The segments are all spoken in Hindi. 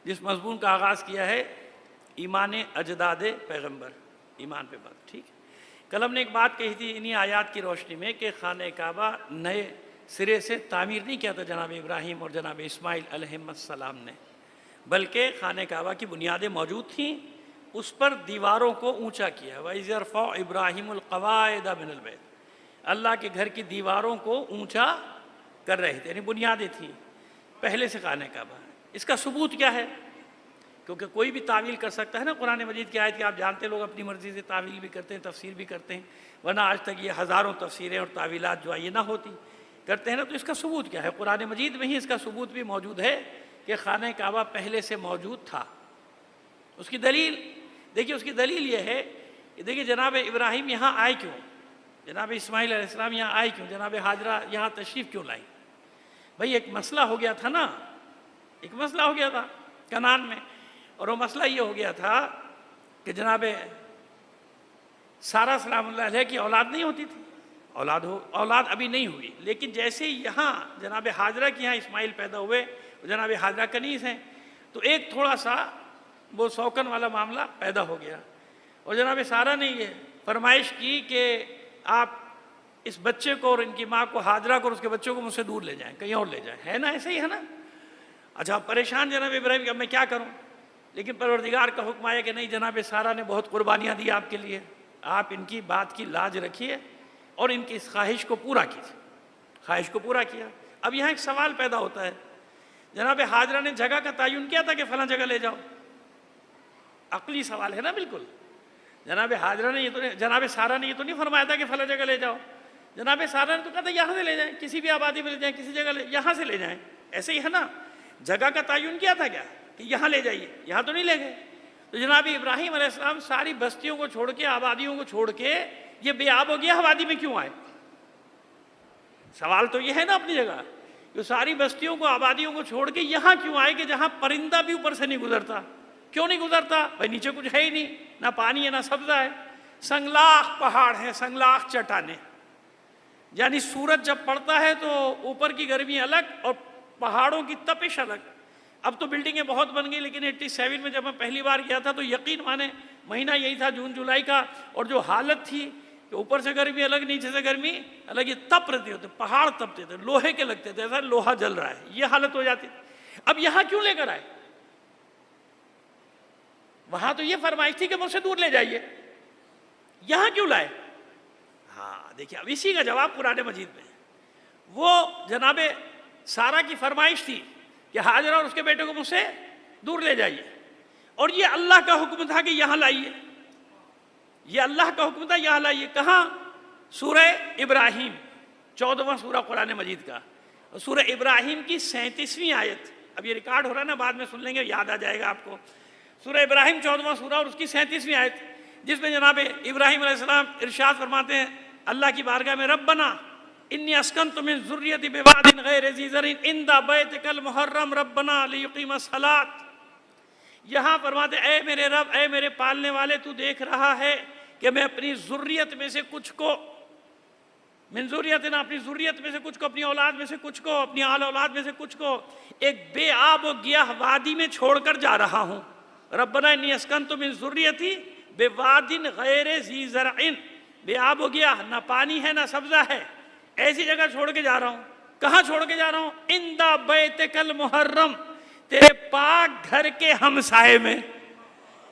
जिस मजमून का आगाज़ किया है ईमान अजदाद पैगम्बर, ईमान पे बात। ठीक है, कल हमने एक बात कही थी इन्हीं आयात की रोशनी में कि खाने काबा नए सिरे से तामीर नहीं किया था जनाब इब्राहिम और जनाब इस्माइल अलैहिस्सलाम ने, बल्कि खाने काबा की बुनियादें मौजूद थीं, उस पर दीवारों को ऊंचा किया। वइज़ यरफ़अ इब्राहीमुल क़वाइद मिनल बैत, अल्लाह के घर की दीवारों को ऊंचा कर रहे थे, यानी बुनियादें थीं पहले से खाने काबा। इसका सबूत क्या है? क्योंकि कोई भी तावील कर सकता है ना कुरान मजीद की आयत की, आप जानते लोग अपनी मर्ज़ी से तावील भी करते हैं, तफसीर भी करते हैं, वरना आज तक ये हज़ारों तफसीरें और तावीलात जो है ये ना होती, करते हैं ना। तो इसका सबूत क्या है? कुरान मजीद में ही इसका सबूत भी मौजूद है कि खाने काबा पहले से मौजूद था। उसकी दलील देखिए, उसकी दलील ये है कि देखिए जनाब इब्राहिम यहाँ आए क्यों, जनाब इस्माइल अलैहिस्सलाम यहाँ आए क्यों, जनाब हाजरा यहाँ तशरीफ़ क्यों लाई? भाई एक मसला हो गया था ना, एक मसला हो गया था कनान में, और वो मसला ये हो गया था कि जनाब सारा सलामुल्लाह अलैहा की औलाद नहीं होती थी, औलाद अभी नहीं हुई, लेकिन जैसे यहाँ जनाब हाजरा के यहाँ इस्माइल पैदा हुए, जनाब हाजरा कनीज़ हैं, तो एक थोड़ा सा वो शौकन वाला मामला पैदा हो गया, और जनाब सारा ने ये फरमाइश की कि आप इस बच्चे को और इनकी माँ को, हाजरा को और उसके बच्चों को मुझसे दूर ले जाएं, कहीं और ले जाएं, है ना, ऐसे ही है ना। अच्छा, परेशान जनाब इब्राहिम कि अब मैं क्या करूँ, लेकिन परवरदिगार का हुक्म आया कि नहीं, जनाब सारा ने बहुत कुर्बानियाँ दी आपके लिए, आप इनकी बात की लाज रखिए और इनकी इस ख्वाहिश को पूरा कीजिए। ख्वाहिश को पूरा किया। अब यहाँ एक सवाल पैदा होता है, जनाब हाजरा ने जगह का तयन किया था कि फलां जगह ले जाओ, अकली सवाल है ना बिल्कुल। जनाब हाजरा ने ये तो नहीं, जनाब सारा ने ये तो नहीं फरमाया था कि फलां जगह ले जाओ, जनाब सारा ने तो कहा था यहाँ से ले जाएं, किसी भी आबादी में ले जाएं, किसी जगह यहाँ से ले जाएं, ऐसे ही है ना। जगह का तयन किया था क्या कि यहाँ ले जाइए, यहाँ तो नहीं ले गए। तो जनाब इब्राहिम अलैहिस्सलाम सारी बस्तियों को छोड़ के, आबादियों को छोड़ के ये बेआब हो गया आबादी में क्यों आए? सवाल तो ये है ना अपनी जगह, जो सारी बस्तियों को, आबादियों को छोड़ के यहाँ क्यों आए कि जहाँ परिंदा भी ऊपर से नहीं गुजरता। क्यों नहीं गुजरता? भाई नीचे कुछ है ही नहीं, ना पानी है ना सब्जा है, संगलाख पहाड़ है, संगलाख चट्टाने, यानी सूरज जब पड़ता है तो ऊपर की गर्मी अलग और पहाड़ों की तपिश अलग। अब तो बिल्डिंगें बहुत बन गई, लेकिन 87 में जब मैं पहली बार गया था तो यकीन माने महीना यही था जून जुलाई का, और जो हालत थी कि ऊपर से गर्मी अलग, नीचे से गर्मी अलग, ये तप रहे होते, पहाड़ तपते थे, लोहे के लगते थे, ऐसा लोहा जल रहा है, ये हालत हो जाती थी। अब यहाँ क्यों लेकर आए? वहां तो ये फरमाइश थी कि मुझसे दूर ले जाइए, यहां क्यों लाए? हाँ देखिए, अब इसी का जवाब कुरान मजीद में। वो जनाबे सारा की फरमाइश थी कि हाजरा और उसके बेटे को मुझसे दूर ले जाइए, और ये अल्लाह का हुक्म था कि यहां लाइए, ये अल्लाह का हुक्म था यहां लाइए। कहां? सूरह इब्राहिम, 14वां सूरा कुरान मजीद का, सूरह इब्राहिम की 37वीं आयत। अब ये रिकॉर्ड हो रहा है ना, बाद में सुन लेंगे, याद आ जाएगा आपको। सूरह इब्राहिम 14वां सूरा और उसकी 37वीं आयत, जिसमें जनाब इब्राहिम अलैहिस्सलाम इरशाद फरमाते हैं अल्लाह की बारगाह में, रब्बना इन्नी अस्कनतु मिन ज़ुर्रियती बिवादिन गैरि ज़ी ज़रइन इंदा बैतिकल मुहर्रम रब्बना लियुक़ीमस सलात। यहाँ फरमाते ऐ मेरे रब, ऐ मेरे पालने वाले, तू देख रहा है कि मैं अपनी ज़ुर्रियत में से कुछ को, मिन ज़ुर्रियतिना, अपनी ज़ुर्रियत में से कुछ को, अपनी औलाद में से कुछ को, अपनी आल औलाद में से कुछ को एक बेआब व गियाह वादी में छोड़कर जा रहा हूँ। रब्बना इन्नी अस्कनतु मिन ज़ुर्रियती बिवादिन गैरि ज़ी ज़रइन, बेआब हो गया, ना पानी है ना सब्जा है, ऐसी जगह छोड़ के जा रहा हूँ। कहाँ छोड़ के जा रहा हूँ? इंदा बैतिकल मुहर्रम, तेरे पाक घर के हमसाए में।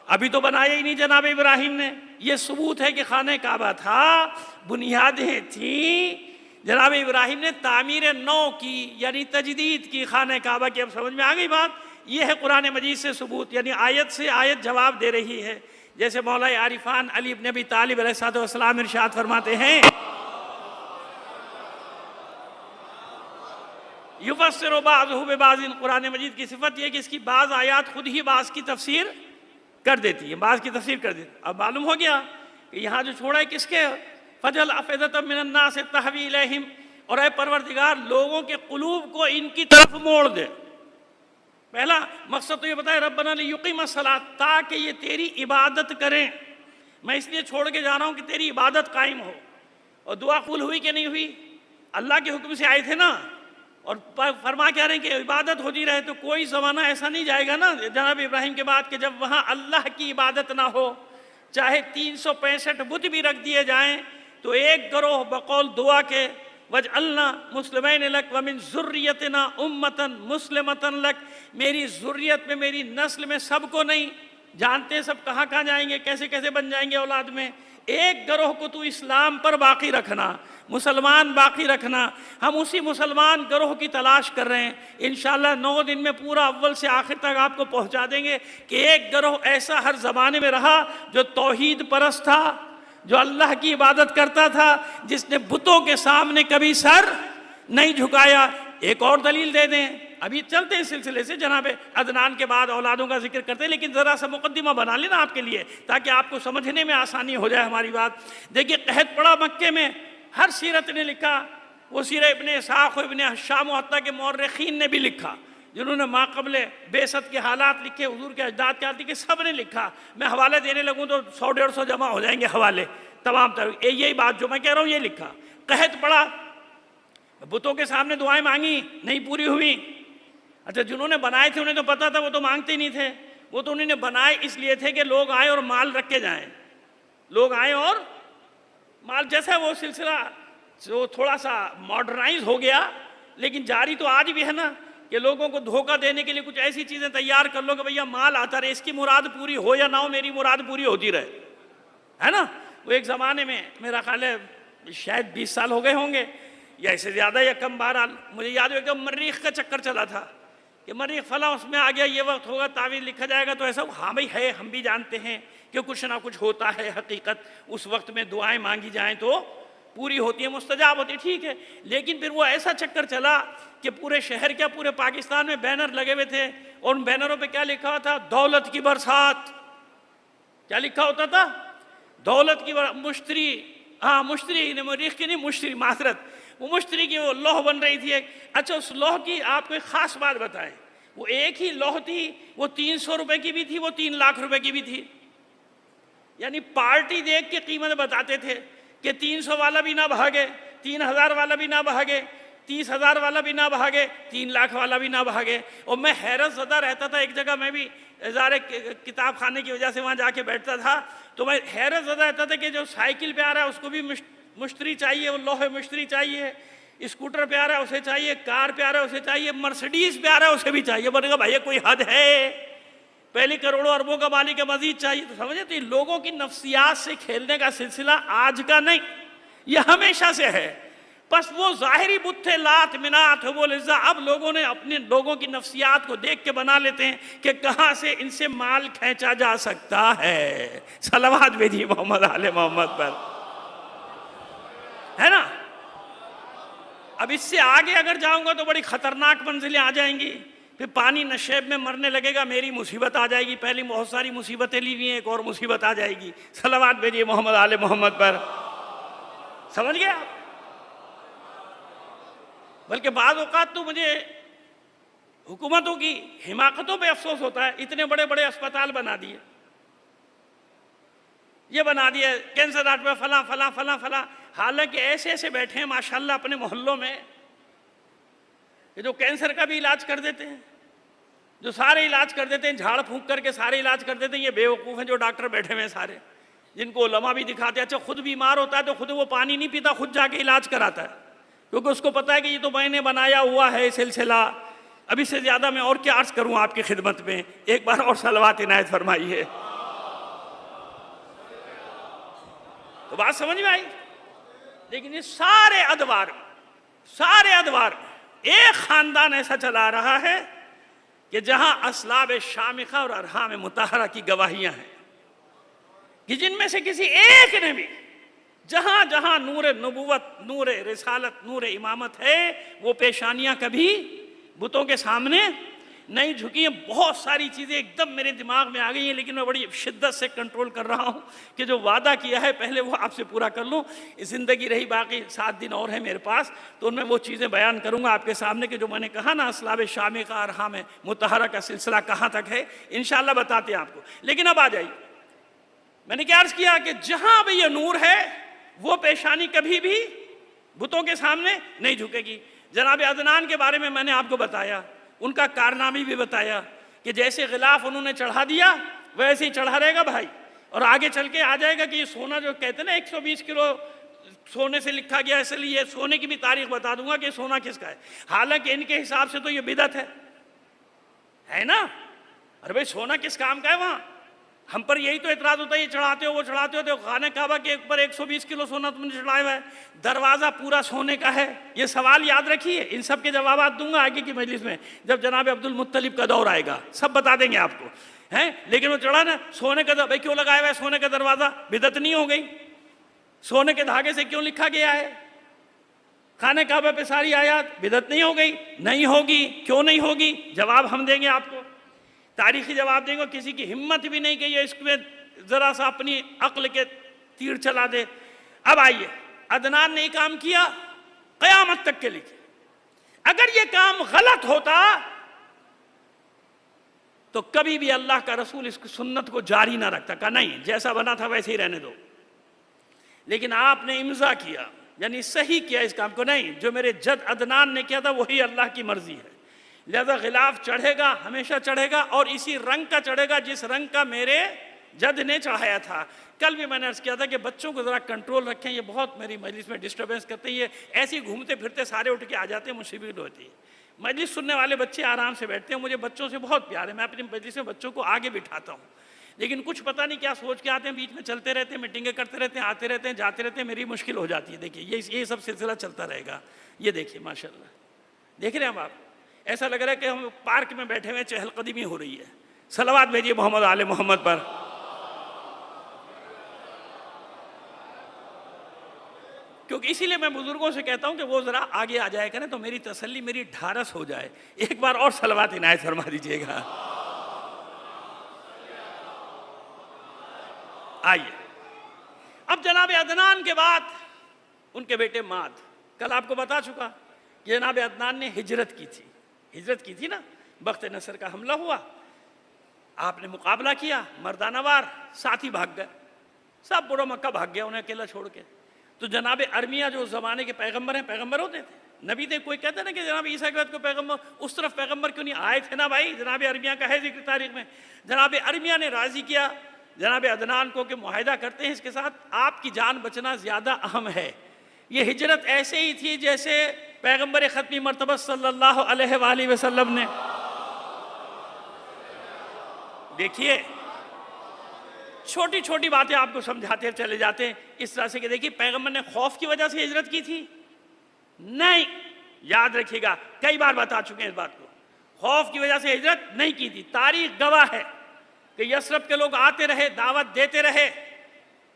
अभी तो बनाया ही नहीं जनाब इब्राहिम ने। ये सबूत है कि खाने काबा था, बुनियादें थी, जनाब इब्राहिम ने तामीर नौ की, यानी तजदीद की खाने काबा की। अब समझ में आ गई बात? ये है कुरान मजीद से सबूत, यानी आयत से आयत जवाब दे रही है। जैसे मौला आरिफान अली इब्न अबी तालिब अलैहिस्सलाम इरशाद फरमाते हैं, युफस्सिरु बाज़ुहु बिबाज़िन, कुरान मजीद की सिफत यह कि इसकी बाज़ आयात खुद ही बाज़ की तफसीर कर देती है, बाज़ की तफसीर कर देती। अब मालूम हो गया कि यहाँ जो छोड़ा है किसके? फजल अफ़इदतम मिनन नास तहवी इलैहिम, और ऐ परवरदिगार लोगों के कुलूब को इनकी तरफ मोड़ दे। पहला मकसद तो ये बताया रब्बना लियुक़ीमस सलात, ताकि ये तेरी इबादत करें। मैं इसलिए छोड़ के जा रहा हूँ कि तेरी इबादत कायम हो। और दुआ कबूल हुई कि नहीं हुई? अल्लाह के हुक्म से आए थे ना, और फरमा कह रहे हैं कि इबादत होती रहे। तो कोई ज़माना ऐसा नहीं जाएगा ना जनाब इब्राहिम के बाद कि जब वहाँ अल्लाह की इबादत ना हो, चाहे 365 बुत भी रख दिए जाएं, तो एक गरोह बकौल दुआ के वजअल्ना मुस्लिमैन लक व मिन ज़ुर्रियतिना उम्मतन मुस्लिमतन लक, मेरी ज़ुर्रियत में, मेरी नस्ल में सबको नहीं जानते हैं सब कहाँ कहाँ जाएंगे, कैसे कैसे बन जाएंगे औलाद में, एक गरोह को तू इस्लाम पर बाकी रखना, मुसलमान बाकी रखना। हम उसी मुसलमान गरोह की तलाश कर रहे हैं। इंशाअल्लाह 9 दिन में पूरा अव्वल से आखिर तक आपको पहुंचा देंगे कि एक गरोह ऐसा हर ज़माने में रहा जो तौहीद परस्त था, जो अल्लाह की इबादत करता था, जिसने बुतों के सामने कभी सर नहीं झुकाया। एक और दलील दे दें, अभी चलते हैं सिलसिले से, जनाब अदनान के बाद औलादों का जिक्र करते हैं, लेकिन ज़रा सा मुकद्दिमा बना लेना आपके लिए ताकि आपको समझने में आसानी हो जाए हमारी बात। देखिए, कहत पड़ा मक्के में, हर सीरत ने लिखा, वो सीरत इब्ने इस्हाक़ इब्ने हश्शाम हत्ता के मौर्रिखीन ने भी लिखा, जिन्होंने माक़बले बेसत के हालात लिखे, हुजूर के अजदाद के हालात लिखे, सब ने लिखा। मैं हवाले देने लगूँ तो 100-150 जमा हो जाएंगे हवाले तमाम तरह। यही बात जो मैं कह रहा हूँ ये लिखा। कहत पड़ा, बुतों के सामने दुआएं मांगी, नहीं पूरी हुई। अच्छा, जिन्होंने बनाए थे उन्हें तो पता था, वो तो मांगते ही नहीं थे, वो तो उन्होंने बनाए इसलिए थे कि लोग आए और माल रख के जाएं, लोग आए और माल। जैसा वो सिलसिला जो थोड़ा सा मॉडर्नाइज हो गया, लेकिन जारी तो आज भी है ना कि लोगों को धोखा देने के लिए कुछ ऐसी चीज़ें तैयार कर लो कि भैया माल आता रहे, इसकी मुराद पूरी हो या ना हो, मेरी मुराद पूरी होती रहे, है ना। वो एक ज़माने में, मेरा ख्याल है शायद 20 साल हो गए होंगे या इससे ज़्यादा या कम, बहरहाल मुझे याद है कि मरीख का चक्कर चला था कि मरीख फला उसमें आ गया, ये वक्त होगा, तावीज़ लिखा जाएगा। तो ऐसा हाँ भाई है, हम भी जानते हैं कि कुछ ना कुछ होता है हकीकत, उस वक्त में दुआएं मांगी जाएं तो पूरी होती है, मुस्तजाब होती है, ठीक है। लेकिन फिर वो ऐसा चक्कर चला कि पूरे शहर, क्या पूरे पाकिस्तान में बैनर लगे हुए थे, और उन बैनरों पे क्या लिखा हुआ था? दौलत की बरसात। क्या लिखा होता था? दौलत की मुश्तरी, हाँ मुश्तरी, मरीख की नहीं, मुश्तरी, माजरत, वो मुश्तरी की वो लौह बन रही थी एक। अच्छा, उस लौह की आपको एक ख़ास बात बताएं, वो एक ही लौह थी, वो 300 रुपये की भी थी, वो 3 लाख रुपए की भी थी। यानी पार्टी देख के कीमत बताते थे कि 300 वाला भी ना भागे, 3000 वाला भी ना भागे, 30,000 वाला भी ना भागे, 3 लाख वाला भी ना भागे। और मैं हैरत ज़दा रहता था, एक जगह मैं भी ज़ारे किताब खाने की वजह से वहाँ जाके बैठता था, तो मैं हैरत ज़दा रहता था कि जो साइकिल पे आ रहा है उसको भी मुश्तरी चाहिए, वो लोहे मुश्तरी चाहिए, स्कूटर पे आ रहा है उसे चाहिए, कार पे आ रहा है उसे चाहिए, मर्सिडीज़ पे आ रहा है उसे भी चाहिए। बोलेगा भैया कोई हद है, पहले करोड़ों अरबों का मालिक है, मजीद चाहिए। तो समझे, तो लोगों की नफ्सियात से खेलने का सिलसिला आज का नहीं, ये हमेशा से है। बस वो ज़ाहिरी बुत थे, लात मिनात हुबुल इज़्ज़ा, अब लोगों ने अपने लोगों की नफ्सियात को देख के बना लेते हैं कि कहाँ से इनसे माल खींचा जा सकता है। सलावत भेजिए मोहम्मद आले मोहम्मद पर, है ना। अब इससे आगे अगर जाऊंगा तो बड़ी खतरनाक मंजिलें आ जाएंगी, फिर पानी नशेब में मरने लगेगा, मेरी मुसीबत आ जाएगी। पहली बहुत सारी मुसीबतें ली हुई हैं, एक और मुसीबत आ जाएगी। सलावत भेजिए मोहम्मद आले मोहम्मद पर, समझ गए आप। बल्कि बाज़ औक़ात तो मुझे हुकूमतों की हिमाकतों पे अफसोस होता है, इतने बड़े बड़े अस्पताल बना दिए, ये बना दिए कैंसर हार्ट में फला फला फला फला, हालांकि ऐसे ऐसे बैठे हैं माशाल्लाह अपने मोहल्लों में ये जो कैंसर का भी इलाज कर देते हैं, जो सारे इलाज कर देते हैं, झाड़ फूंक करके सारे इलाज कर देते हैं। ये बेवकूफ़ हैं जो डॉक्टर बैठे हुए हैं सारे, जिनको उलमा भी दिखाते हैं। अच्छा, खुद बीमार होता है तो खुद वो पानी नहीं पीता, खुद जाके इलाज कराता है, क्योंकि उसको पता है कि ये तो मैंने बनाया हुआ है सिलसिला। अभी से ज़्यादा मैं और क्या अर्ज़ करूँ आपकी खिदमत में, एक बार और सलवात इनायत फरमाइए। तो बात समझ में आई। लेकिन ये सारे अदवार एक ख़ानदान ऐसा चला रहा है कि जहाँ असलाब शामिखा और अरहाम मुताहरा की गवाहियाँ हैं कि जिनमें से किसी एक ने भी जहाँ जहाँ नूर नबुवत, नूर रिसालत, नूर इमामत है, वो पेशानियाँ कभी बुतों के सामने नहीं झुकी हैं। बहुत सारी चीज़ें एकदम मेरे दिमाग में आ गई हैं, लेकिन मैं बड़ी शिद्दत से कंट्रोल कर रहा हूँ कि जो वादा किया है पहले वो आपसे पूरा कर लूँ। ज़िंदगी रही बाकी 7 दिन और है मेरे पास, तो उनमें वो चीज़ें बयान करूँगा आपके सामने कि जो मैंने कहा ना असलाब शामिखा अरहाम मुताहरा का सिलसिला कहाँ तक है, इंशाअल्लाह बताते हैं आपको। लेकिन अब आ जाइए, मैंने क्या अर्ज़ किया कि जहाँ भी ये नूर है वो पेशानी कभी भी बुतों के सामने नहीं झुकेगी। जनाब अदनान के बारे में मैंने आपको बताया, उनका कारनामे भी बताया कि जैसे गिलाफ उन्होंने चढ़ा दिया वैसे ही चढ़ा रहेगा भाई, और आगे चल के आ जाएगा कि ये सोना जो कहते हैं ना 120 किलो सोने से लिखा गया, इसलिए सोने की भी तारीख बता दूंगा कि सोना किसका है। हालांकि इनके हिसाब से तो ये बिदअत है ना। अरे भाई सोना किस काम का है वहाँ? हम पर यही तो एतराज़ होता है, ये चढ़ाते हो वो चढ़ाते हो, तो खाने काबा के ऊपर 120 किलो सोना तुमने चढ़ाया हुआ है, दरवाज़ा पूरा सोने का है। ये सवाल याद रखिए, इन सब के जवाब दूंगा आगे की मजलिस में, जब जनाब अब्दुल मुत्तलिब का दौर आएगा सब बता देंगे आपको, हैं। लेकिन वो चढ़ा ना सोने का, भाई क्यों लगाया हुआ है सोने का दरवाज़ा? बिदअत नहीं हो गई? सोने के धागे से क्यों लिखा गया है? खाने काबा पे सारी आयात, बिदअत नहीं हो गई? नहीं होगी। क्यों नहीं होगी? जवाब हम देंगे आपको, तारीखी जवाब देंगे। किसी की हिम्मत भी नहीं कि ये इसमें ज़रा सा अपनी अक्ल के तीर चला दे। अब आइए, अदनान ने काम किया क़यामत तक के लिए। अगर ये काम गलत होता तो कभी भी अल्लाह का रसूल इस सुन्नत को जारी ना रखता, कहा नहीं जैसा बना था वैसे ही रहने दो। लेकिन आपने इम्जा किया, यानी सही किया इस काम को, नहीं जो मेरे जद अदनान ने किया था वही अल्लाह की मर्जी है, लिहाजा गिलाफ चढ़ेगा, हमेशा चढ़ेगा, और इसी रंग का चढ़ेगा जिस रंग का मेरे जद ने चढ़ाया था। कल भी मैंने अर्ज़ किया था कि बच्चों को ज़रा कंट्रोल रखें, ये बहुत मेरी मजलिस में डिस्टर्बेंस करते हैं, ये ऐसे ही घूमते फिरते सारे उठ के आ जाते हैं, मुसीबत होती है। मजलिस सुनने वाले बच्चे आराम से बैठते हैं, मुझे बच्चों से बहुत प्यार है, मैं अपनी मजलिस में बच्चों को आगे बिठाता हूँ, लेकिन कुछ पता नहीं क्या सोच के आते हैं, बीच में चलते रहते हैं, मीटिंगें करते रहते हैं, आते रहते हैं, जाते रहते हैं, मेरी मुश्किल हो जाती है। देखिए ये सब सिलसिला चलता रहेगा। ये देखिए माशाल्लाह, देख रहे हैं हम, आप ऐसा लग रहा है कि हम पार्क में बैठे हुए चहलकदमी हो रही है। सलावत भेजिए मोहम्मद आले मोहम्मद पर। क्योंकि इसीलिए मैं बुजुर्गों से कहता हूं कि वो जरा आगे आ जाए करें तो मेरी तसल्ली, मेरी ढारस हो जाए। एक बार और सलावत इनायत फरमा दीजिएगा। आइए, अब जनाब अदनान के बाद उनके बेटे माद, कल आपको बता चुका कि जनाब अदनान ने हिजरत की थी ना, बख्त नसर का हमला हुआ, आपने मुकाबला किया, मर्दानावार, साथी भाग गए, सब बुरा मक्का भाग गया उन्हें अकेला छोड़ के। तो जनाब अरमिया जो ज़माने के पैगंबर हैं, पैगंबर होते थे, नबी थे, कोई कहता ना कि जनाब ईसा के बाद को पैगंबर, उस तरफ पैगंबर क्यों नहीं आए थे ना भाई, जनाब अरमिया का है जिक्र तारीख में। जनाब अरमिया ने राज़ी किया जनाब अदनान को कि मुआहिदा करते हैं, इसके साथ आपकी जान बचना ज़्यादा अहम है। ये हिजरत ऐसे ही थी जैसे पैगंबर ख़त्मी मर्तबा सल्लल्लाहु अलैहि वसल्लम ने, देखिए छोटी छोटी बातें आपको समझाते चले जाते हैं इस तरह से कि देखिए पैगंबर ने खौफ की वजह से हिजरत की थी? नहीं, याद रखिएगा, कई बार बता चुके हैं इस बात को, खौफ की वजह से हिजरत नहीं की थी। तारीख गवाह है कि यसरब के लोग आते रहे, दावत देते रहे,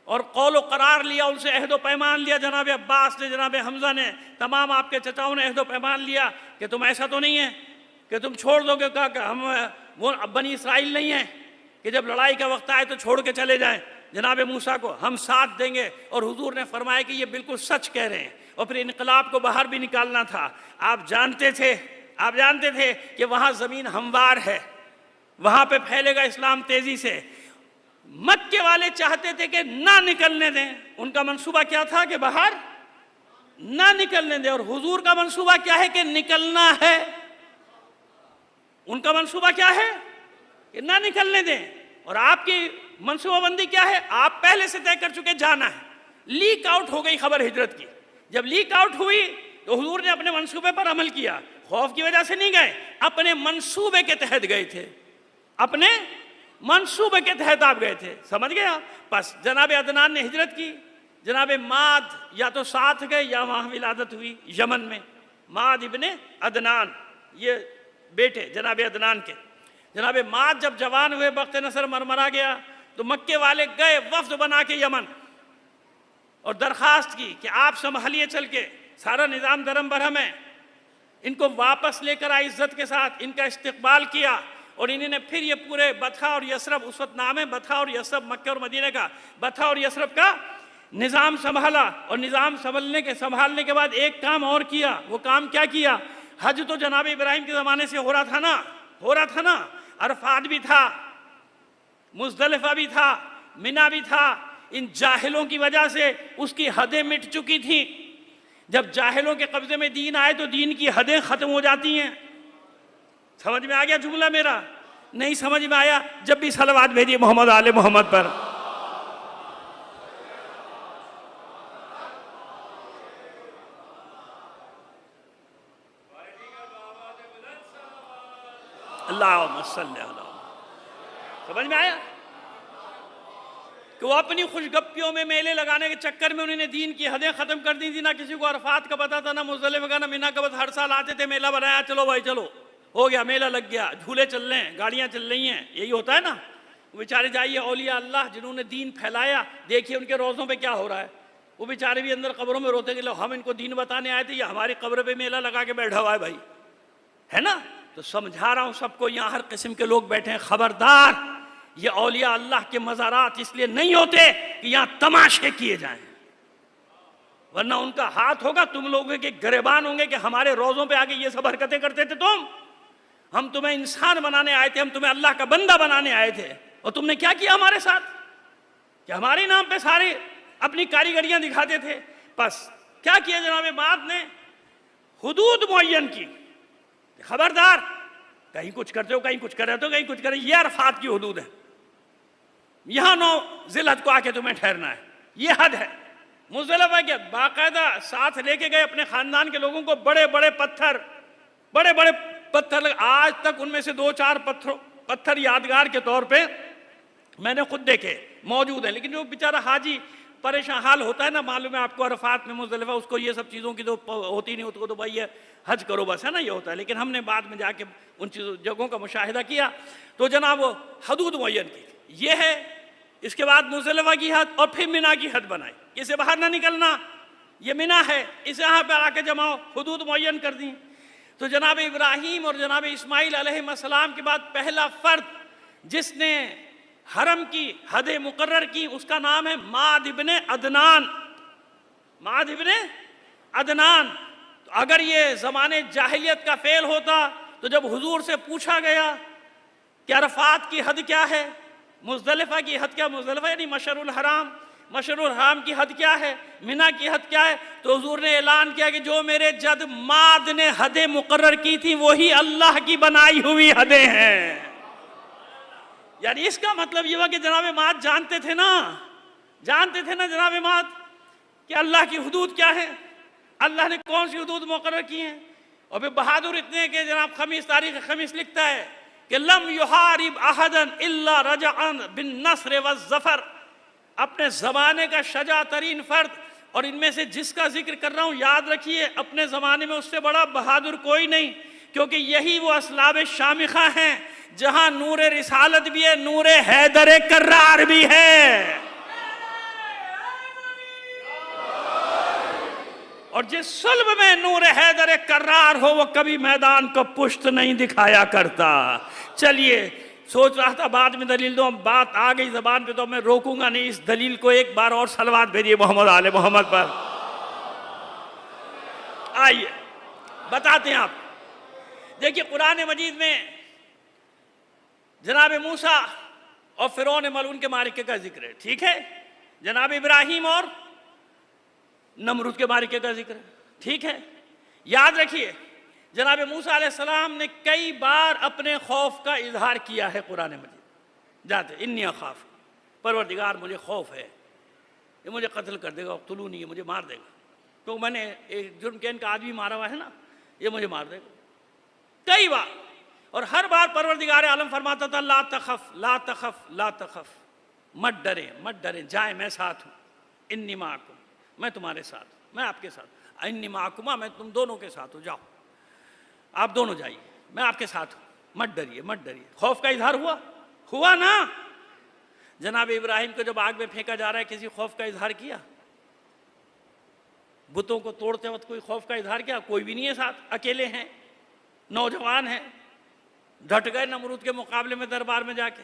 और कौल करार लिया, उनसे अहद पैमान लिया। जनाब अब्बास ने, जनाब हमजा ने, तमाम आपके चचाओं ने अहद पैमान लिया कि तुम ऐसा तो नहीं है कि तुम छोड़ दोगे, कहा कि हम वो बनी इसराइल नहीं है कि जब लड़ाई का वक्त आए तो छोड़ के चले जाएं जनाब मूसा को, हम साथ देंगे। और हुजूर ने फरमाया कि ये बिल्कुल सच कह रहे हैं, और फिर इनकलाब को बाहर भी निकालना था। आप जानते थे कि वहाँ ज़मीन हमवार है, वहाँ पे फैलेगा इस्लाम तेज़ी से। मक्के वाले चाहते थे कि ना निकलने दें, उनका मंसूबा क्या था कि बाहर ना निकलने दें, और हुजूर का मंसूबा क्या है कि निकलना है। उनका मंसूबा क्या है कि ना निकलने दें, और आपकी मंसूबाबंदी क्या है? आप पहले से तय कर चुके जाना है। लीक आउट हो गई खबर हिजरत की, जब लीक आउट हुई तो हुजूर ने अपने मंसूबे पर अमल किया। खौफ की वजह से नहीं गए, अपने मंसूबे के तहत गए थे, अपने मंसूबे के तहत आप गए थे, समझ गए आप। बस जनाब अदनान ने हिजरत की, जनाब माद या तो साथ गए या वहाँ विलादत हुई यमन में। माद इब्ने अदनान, ये बेटे जनाब अदनान के। जनाब माद जब जवान हुए, बख्त नसर मरमरा गया, तो मक्के वाले गए वफ्द बना के यमन, और दरख्वास्त की कि आप संभालिए चल के, सारा निज़ाम दरम बरहम है, इनको वापस लेकर आए इज्जत के साथ। इनका इस्तकबाल किया, और इन्होंने फिर ये पूरे बथा और यसरब, उस वक्त नाम है बथा और यसरब, मक्के और मदीने का, बथा और यसरब का निज़ाम संभाला। और निज़ाम संभालने के बाद एक काम और किया। वो काम क्या किया? हज तो जनाब इब्राहिम के ज़माने से हो रहा था ना, अरफात भी था, मुज़दलिफ़ा भी था, मिना भी था। इन जाहिलों की वजह से उसकी हदें मिट चुकी थी। जब जाहिलों के कब्जे में दीन आए तो दीन की हदें खत्म हो जाती हैं। समझ में आ गया जुमला मेरा? नहीं समझ में आया? जब भी सलवात भेजिए मोहम्मद आले मोहम्मद पर। अल्लाहुम्मा सल्ली अला। समझ में आया कि वो अपनी खुशगप्पियों में मेले लगाने के चक्कर में उन्होंने दीन की हदें खत्म कर दी थी। ना किसी को अरफात का पता था, ना मुज़दलिफ़ा का, ना मिना का। बस हर साल आते थे, मेला बनाया, चलो भाई चलो, हो गया, मेला लग गया, झूले चल रहे हैं, गाड़ियाँ चल रही हैं, यही होता है ना। वो बेचारे जाइए औलिया अल्लाह जिन्होंने दीन फैलाया, देखिए उनके रोज़ों पे क्या हो रहा है। वो बेचारे भी अंदर कब्रों में रोते कि लो हम इनको दीन बताने आए थे, ये हमारी कब्र पे मेला लगा के बैठा हुआ है भाई, है ना। तो समझा रहा हूँ सबको, यहाँ हर किस्म के लोग बैठे हैं, खबरदार, ये औलिया अल्लाह के मज़ारात इसलिए नहीं होते कि यहाँ तमाशे किए जाएं, वरना उनका हाथ होगा, तुम लोगों के गिरबान होंगे कि हमारे रोज़ों पे आके ये सब हरकतें करते थे तुम। हम तुम्हें इंसान बनाने आए थे, हम तुम्हें अल्लाह का बंदा बनाने आए थे, और तुमने क्या किया हमारे साथ कि हमारे नाम पे सारे अपनी कारीगरियां दिखाते थे। बस क्या किया जनाब बात ने? हुदूद मुअय्यन की, खबरदार, कहीं कुछ करते हो, कहीं कुछ कर रहे हो, कहीं कुछ कर रहे हो, ये अरफात की हुदूद है, यहाँ 9 ज़िलहज को आके तुम्हें ठहरना है, ये हद है। मुज़दलिफ़ा के बाकायदा साथ लेके गए अपने ख़ानदान के लोगों को, बड़े बड़े पत्थर आज तक उनमें से 2-4 पत्थर यादगार के तौर पे मैंने खुद देखे मौजूद है। लेकिन जो बेचारा हाजी परेशान हाल होता है ना, मालूम है आपको, अरफात में मुज़दलिफ़ा, उसको ये सब चीज़ों की तो होती नहीं, उसको तो भाई ये हज करो बस, है ना, ये होता है। लेकिन हमने बाद में जाके उन चीज़ों जगहों का मुशाहिदा किया, तो जनाब वो हदूद मुअय्यन की ये है। इसके बाद मुज़दलिफ़ा की हद और फिर मिना की हद बनाई, इसे बाहर ना निकलना, ये मिना है, इसे यहाँ पर आके जमाओ, हुदूद मुअय्यन कर दी। तो जनाब इब्राहीम और जनाब इस्माइल अलैहिस्सलाम के बाद पहला फ़र्द जिसने हरम की हदें मुकर्रर की, उसका नाम है माद इब्ने अदनान। माद इब्ने अदनान। तो अगर ये ज़माने जाहिलियत का फ़ेल होता तो जब हुजूर से पूछा गया कि अरफात की हद क्या है, मुज़दलिफ़ा की हद क्या, मुज़दलिफ़ा यानी मशअरुल हराम, मशअरुल हराम की हद क्या है, मिना की हद क्या है, तो हुजूर ने ऐलान किया कि जो मेरे जद माद ने हदें मुकर्रर की थी वही अल्लाह की बनाई हुई हदें हैं। यानी इसका मतलब ये हुआ कि जनाब माद जानते थे ना जनाब माद कि अल्लाह की हुदूद क्या है, अल्लाह ने कौन सी हुदूद मुकर्रर की हैं। और फिर बहादुर इतने के जनाब खमीस, तारीख़ खमीस लिखता है कि लम युहारिब अहदन इल्ला रजअन बिन नस्र व ज़फ़र, अपने ज़माने का शजा तरीन फ़र्द, और इनमें से जिसका जिक्र कर रहा हूँ याद रखिए, अपने ज़माने में उससे बड़ा बहादुर कोई नहीं, क्योंकि यही वो असलाब शामिखा हैं जहाँ नूर रिसालत भी है, नूर हैदर कर्रार भी है। और जिस सुल्ब में नूर हैदर कर्रार हो वो कभी मैदान को पुष्ट नहीं दिखाया करता। चलिए, सोच रहा था बाद में दलील दूं, बात आ गई ज़बान पे तो मैं रोकूंगा नहीं, इस दलील को एक बार और सलवात भेजिए मोहम्मद आले मोहम्मद पर। आइए बताते हैं आप। देखिए कुरान मजीद में जनाब मूसा और फिरौन मलऊन के मारिके का जिक्र है, ठीक है। जनाब इब्राहीम और नमरूद के मारिके का जिक्र है, ठीक है। याद रखिए जनाब मूसा अलैहिस्सलाम ने कई बार अपने खौफ का इजहार किया है कुरान मजीद, जाते इन्नी अखाफ, परवरदिगार मुझे खौफ है, ये मुझे कत्ल कर देगा, उक़्तुलूनी, ये मुझे मार देगा, तो मैंने एक जुर्म के इनका आदमी मारा हुआ है ना, ये मुझे मार देगा, कई बार। और हर बार परवरदिगार आलम फरमाता था ला तखफ ला तखफ ला तखफ, मत डरें, जाए मैं साथ हूँ, इन्नी माकुम, मैं तुम्हारे साथ, मैं आपके साथ, इन्नी माकुमा, मैं तुम दोनों के साथ हूँ, जाओ आप दोनों जाइए, मैं आपके साथ हूँ, मत डरिए। खौफ का इजहार हुआ ना। जनाब इब्राहिम को जब आग में फेंका जा रहा है, किसी खौफ का इजहार किया? बुतों को तोड़ते वक्त कोई खौफ का इजहार किया? कोई भी नहीं है साथ, अकेले हैं, नौजवान हैं, डट गए नमरूद के मुकाबले में दरबार में जाके।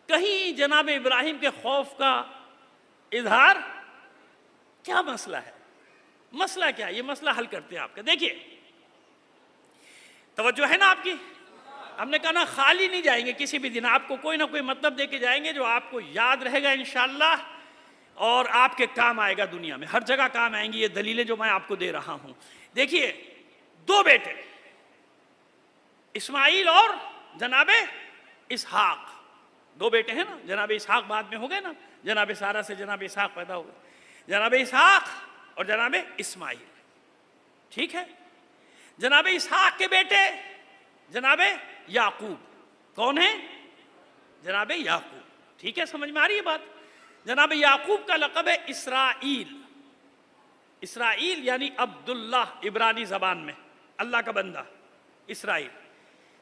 कहीं जनाब इब्राहिम के खौफ का इजहार? क्या मसला है, मसला क्या है, ये मसला हल करते हैं आपका। देखिए तवज्जो है ना आपकी, हमने कहा ना खाली नहीं जाएंगे किसी भी दिन, आपको कोई ना कोई मतलब दे के जाएंगे जो आपको याद रहेगा इंशाअल्लाह। और आपके काम आएगा, दुनिया में हर जगह काम आएंगी। ये दलीलें जो मैं आपको दे रहा हूं। देखिए, दो बेटे, इस्माइल और जनाबे इसहाक, दो बेटे हैं ना। जनाबे इसहाक बाद में हो गए ना, जनाबे सारा से जनाबे इसहाक पैदा हो गए। जनाबे इसहाक और जनाबे इस्माइल, ठीक है। जनाबे इसहाक के बेटे जनाबे याकूब, कौन है? जनाबे याकूब, ठीक है, समझ में आ रही है बात। जनाबे याकूब का लक़ब है इसराइल। इसराइल यानी अब्दुल्ला, इब्रानी जबान में अल्लाह का बंदा, इसराइल।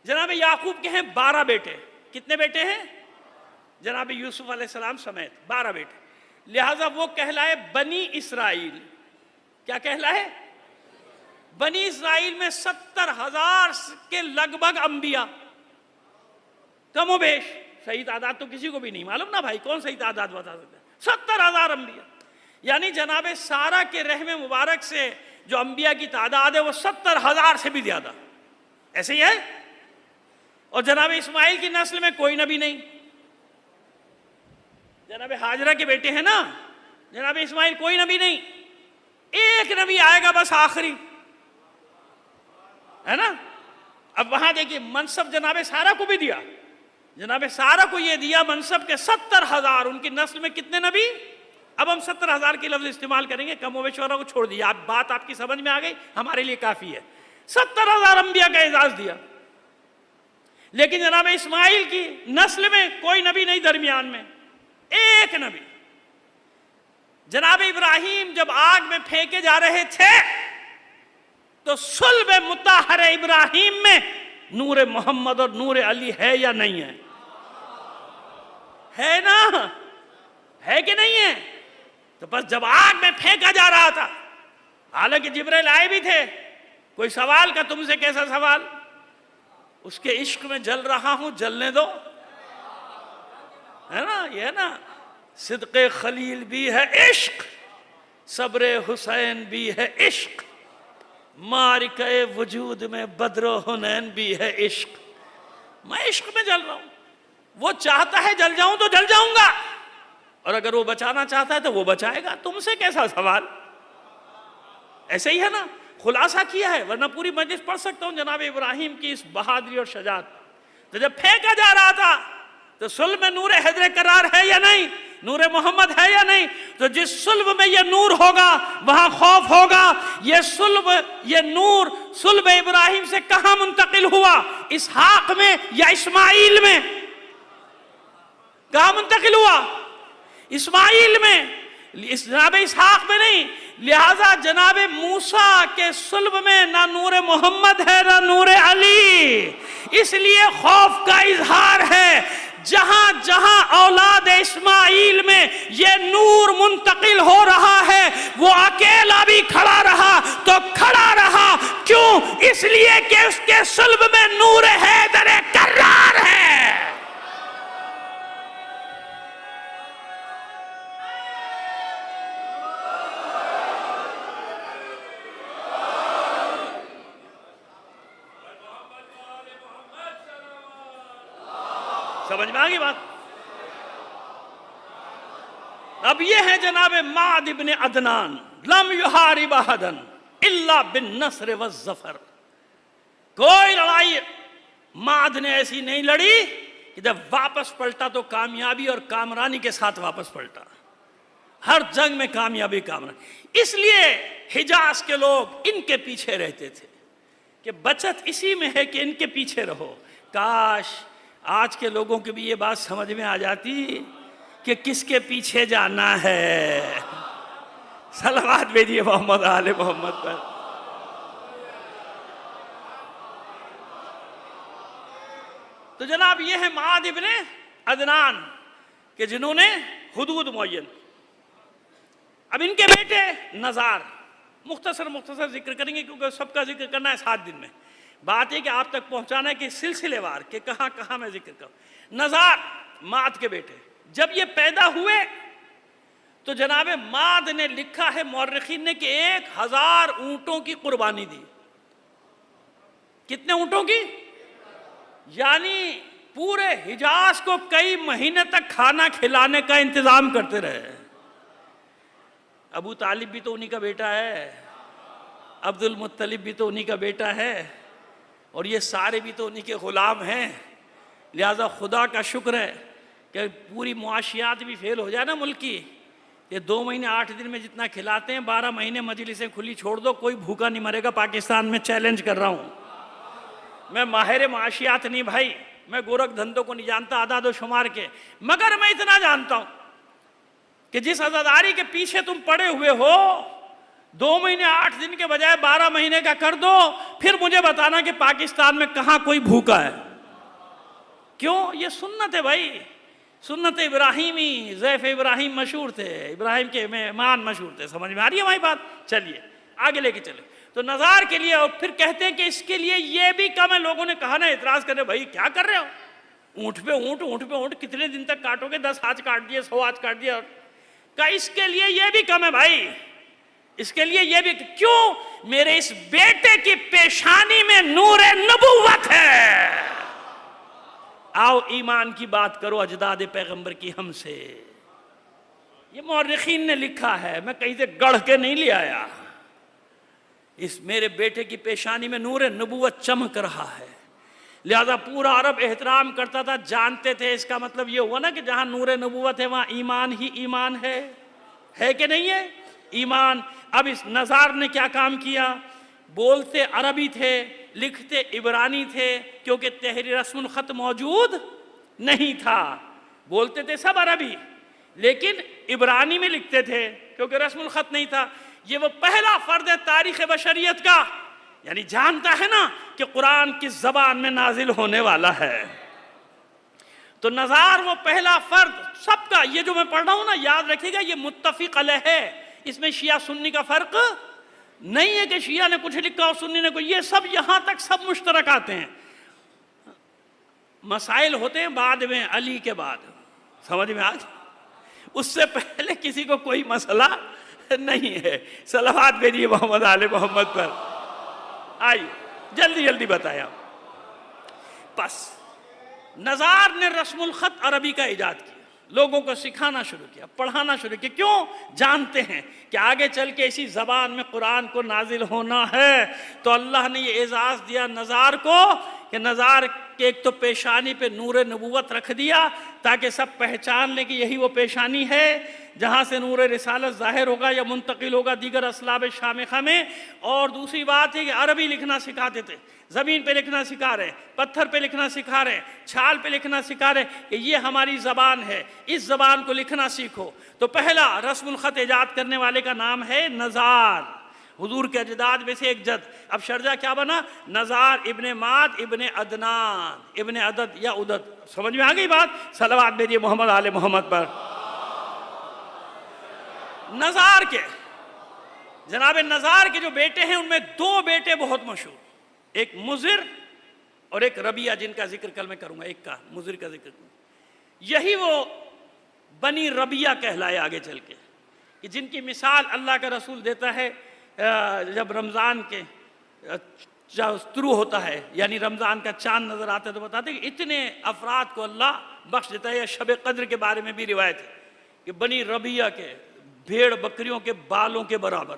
जनाबे याकूब के हैं 12 बेटे। कितने बेटे हैं? जनाबे यूसुफ अलैहिस्सलाम समेत 12 बेटे। लिहाजा वो कहलाए बनी इसराइल। क्या कहलाए? बनी इसराइल में 70,000 के लगभग अंबिया, कमोबेश। सही तादाद तो किसी को भी नहीं मालूम ना भाई, कौन सही तादाद बता सकता है? 70,000 अंबिया, यानी जनाबे सारा के रहमे मुबारक से जो अंबिया की तादाद है वो 70,000 से भी ज्यादा, ऐसे ही है। और जनाबे इस्माइल की नस्ल में कोई नबी नहीं। जनाबे हाजरा के बेटे हैं ना, जनाबे इस्माइल, कोई नबी नहीं। एक नबी आएगा बस, आखिरी, है ना। अब वहां देखिए, मनसब जनाबे सारा को भी दिया, जनाबे सारा को ये दिया मनसब के 70,000। उनकी नस्ल में कितने नबी? अब हम 70,000 के लफ्ज इस्तेमाल करेंगे, कमोवेशवरों को छोड़ दिया। आप बात आपकी समझ में आ गई, हमारे लिए काफी है। 70,000 अंबिया का एजाज दिया, लेकिन जनाब इस्माइल की नस्ल में कोई नबी नहीं, दरमियान में एक नबी। जनाब इब्राहिम जब आग में फेंके जा रहे थे तो सुल्ब मुताहर इब्राहिम में नूर मोहम्मद और नूर अली है या नहीं है? है ना, है कि नहीं है? तो बस जब आग में फेंका जा रहा था, हालांकि जिब्राइल आए भी थे, कोई सवाल का तुमसे कैसा सवाल? उसके इश्क में जल रहा हूं, जलने दो, है ना। ये ना, सिद्क़े खलील भी है इश्क, सब्रे हुसैन भी है इश्क, मारिके वजूद में बद्रो हुनैन भी है इश्क। मैं इश्क में जल रहा हूं। वो चाहता है जल जाऊं तो जल जाऊंगा, और अगर वो बचाना चाहता है तो वो बचाएगा। तुमसे कैसा सवाल? ऐसे ही है ना, खुलासा किया है, वरना पूरी मजलिस पढ़ सकता हूं जनाब इब्राहिम की इस बहादुरी और शजात। तो जब फेंका जा रहा था तो सुल्ब में नूर हैदर करार है या नहीं, नूर मोहम्मद है या नहीं? तो जिस सुल्ब में ये नूर होगा वहां खौफ होगा। ये सुल्ब, ये नूर सुल्ब इब्राहिम से कहां मुंतकिल हुआ? इसहाक में या इस्माइल में? कहां मुंतकिल हुआ? इस्माइल में, जनाब इसहाक में नहीं। लिहाजा जनाब मूसा के सुल्ब में ना नूर मोहम्मद है ना नूर अली, इसलिए खौफ का इजहार है। जहां जहां औलाद इस्माइल में ये नूर मुंतकिल हो रहा है, वो अकेला भी खड़ा रहा तो खड़ा रहा। क्यों? इसलिए कि उसके सुल्ब में नूर हैदर करार है। समझ में आ गई बात? अब ये है जनाब माद इब्ने अदनान, लम युहारिब अहदन इल्ला बिन नस्र व ज़फ़र। कोई लड़ाई माद ने ऐसी नहीं लड़ी कि जब वापस पलटा तो कामयाबी और कामरानी के साथ वापस पलटा। हर जंग में कामयाबी कामरानी। इसलिए हिजाज के लोग इनके पीछे रहते थे कि बचत इसी में है कि इनके पीछे रहो। काश आज के लोगों की भी ये बात समझ में आ जाती कि किसके पीछे जाना है। सलावत भेजिए मोहम्मद आले मोहम्मद पर। तो जनाब ये है माद इब्ने अदनान के जिन्होंने हुदूद मुअय्यन। अब इनके बेटे नज़ार, मुख्तसर जिक्र करेंगे क्योंकि सबका जिक्र करना है 7 दिन में। बात है कि आप तक पहुंचाना है कि सिलसिलेवार के कहां कहां मैं जिक्र करूं। नज़ार माद के बेटे जब ये पैदा हुए तो जनाब माद ने लिखा है मौर्रिखीन ने कि 1000 ऊंटों की कुर्बानी दी। कितने ऊंटों की? यानी पूरे हिजाज को कई महीने तक खाना खिलाने का इंतजाम करते रहे। अबू तालिब भी तो उन्हीं का बेटा है, अब्दुल मुत्तलिब भी तो उन्हीं का बेटा है, और ये सारे भी तो उन्हीं के ग़ुलाम हैं। लिहाजा खुदा का शुक्र है कि पूरी मुआशियात भी फेल हो जाए ना मुल्क की, ये 2 महीने 8 दिन में जितना खिलाते हैं 12 महीने मजलिसें खुली छोड़ दो, कोई भूखा नहीं मरेगा पाकिस्तान में। चैलेंज कर रहा हूँ मैं, माहिर मुआशियात नहीं भाई, मैं गोरख धंधों को नहीं जानता आदाद व शुमार के, मगर मैं इतना जानता हूँ कि जिस अज़ादारी के पीछे तुम पड़े हुए हो 2 महीने 8 दिन के बजाय 12 महीने का कर दो, फिर मुझे बताना कि पाकिस्तान में कहाँ कोई भूखा है। क्यों? ये सुन्नत है भाई, सुन्नत इब्राहिमी। ज़ैफ़ इब्राहिम मशहूर थे, इब्राहिम के मेहमान मशहूर थे। समझ में आ रही है हमारी बात? चलिए आगे लेके चले। तो नज़ार के लिए, और फिर कहते हैं कि इसके लिए ये भी कम है। लोगों ने कहा ना, एतराज़ कर रहे, भाई क्या कर रहे हो, ऊँट पे ऊँट, ऊँट पे ऊँट, कितने दिन तक काटोगे? 10 आज काट दिए, 100 आज काट दिया। का इसके लिए ये भी कम है भाई, इसके लिए ये भी। क्यों? मेरे इस बेटे की पेशानी में नूर नबुव्वत है। आओ ईमान की बात करो अजदाद पैगंबर की हमसे। ये मौर्रिखीन ने लिखा है, मैं कहीं से गढ़ के नहीं ले आया। इस मेरे बेटे की पेशानी में नूर नबुव्वत चमक रहा है। लिहाजा पूरा अरब एहतराम करता था, जानते थे। इसका मतलब ये हुआ ना कि जहाँ नूर नबुव्वत है वहाँ ईमान ही ईमान है कि नहीं है? ईमान। अब इस नज़ार ने क्या काम किया? बोलते अरबी थे, लिखते इब्रानी थे, क्योंकि तहरीर रस्मुल ख़त मौजूद नहीं था। बोलते थे सब अरबी, लेकिन इब्रानी में लिखते थे क्योंकि रस्मुल ख़त नहीं था। ये वो पहला फ़र्द है तारीख़ बशरियत का, यानी जानता है ना कि कुरान किस ज़बान में नाजिल होने वाला है। तो नज़ार वो पहला फ़र्द सबका। ये जो मैं पढ़ रहा हूँ ना, याद रखिएगा, ये मुत्तफ़िक़ अलैह है, इसमें शिया सुन्नी का फ़र्क नहीं है कि शिया ने कुछ लिखा और सुन्नी ने कुछ। ये सब यहाँ तक सब मुश्तरक आते हैं। मसाइल होते हैं बाद में, अली के बाद। समझ में आ गया? उससे पहले किसी को कोई मसला नहीं है। सलावत भेजिए मोहम्मद आले मोहम्मद पर। आइए जल्दी जल्दी बताया। बस नज़ार ने रस्मुल ख़त अरबी का ईजाद किया, लोगों को सिखाना शुरू किया, पढ़ाना शुरू किया। क्यों? जानते हैं कि आगे चल के इसी ज़बान में कुरान को नाजिल होना है। तो अल्लाह ने ये एजाज़ दिया नज़ार को कि नज़ार के एक तो पेशानी पे नूर नबुव्वत रख दिया, ताकि सब पहचान लें कि यही वो पेशानी है जहाँ से नूर रिसालत ज़ाहिर होगा या मुंतकिल होगा दीगर असलाब शामिखा में। और दूसरी बात है कि अरबी लिखना सिखाते थे, ज़मीन पे लिखना सिखा रहे, पत्थर पे लिखना सिखा रहे, छाल पे लिखना सिखा रहे कि ये हमारी ज़बान है, इस ज़बान को लिखना सीखो। तो पहला रस्मुल ख़त ईजाद करने वाले का नाम है नज़ार, हुजूर के अजदाद में से एक जद। अब शर्जा क्या बना? नज़ार इब्ने माद इब्ने अदनान इब्ने अदद या उदद। समझ में आ गई बात? सलावत भेजिए मोहम्मद आले मोहम्मद पर। नज़ार के, जनाब नज़ार के जो बेटे हैं उनमें 2 बेटे बहुत मशहूर, एक मुज़िर और एक रबिया, जिनका जिक्र कल मैं करूँगा। एक का मुज़िर का जिक्र करूँगा। यही वो बनी रबिया कहलाए आगे चल के, कि जिनकी मिसाल अल्लाह का रसूल देता है जब रमज़ान के शुरू होता है, यानी रमज़ान का चांद नज़र आता है, तो बताते हैं कि इतने अफराद को अल्लाह बख्श देता है। या शब कद्र के बारे में भी रिवायत है कि बनी रबिया के भेड़ बकरियों के बालों के बराबर,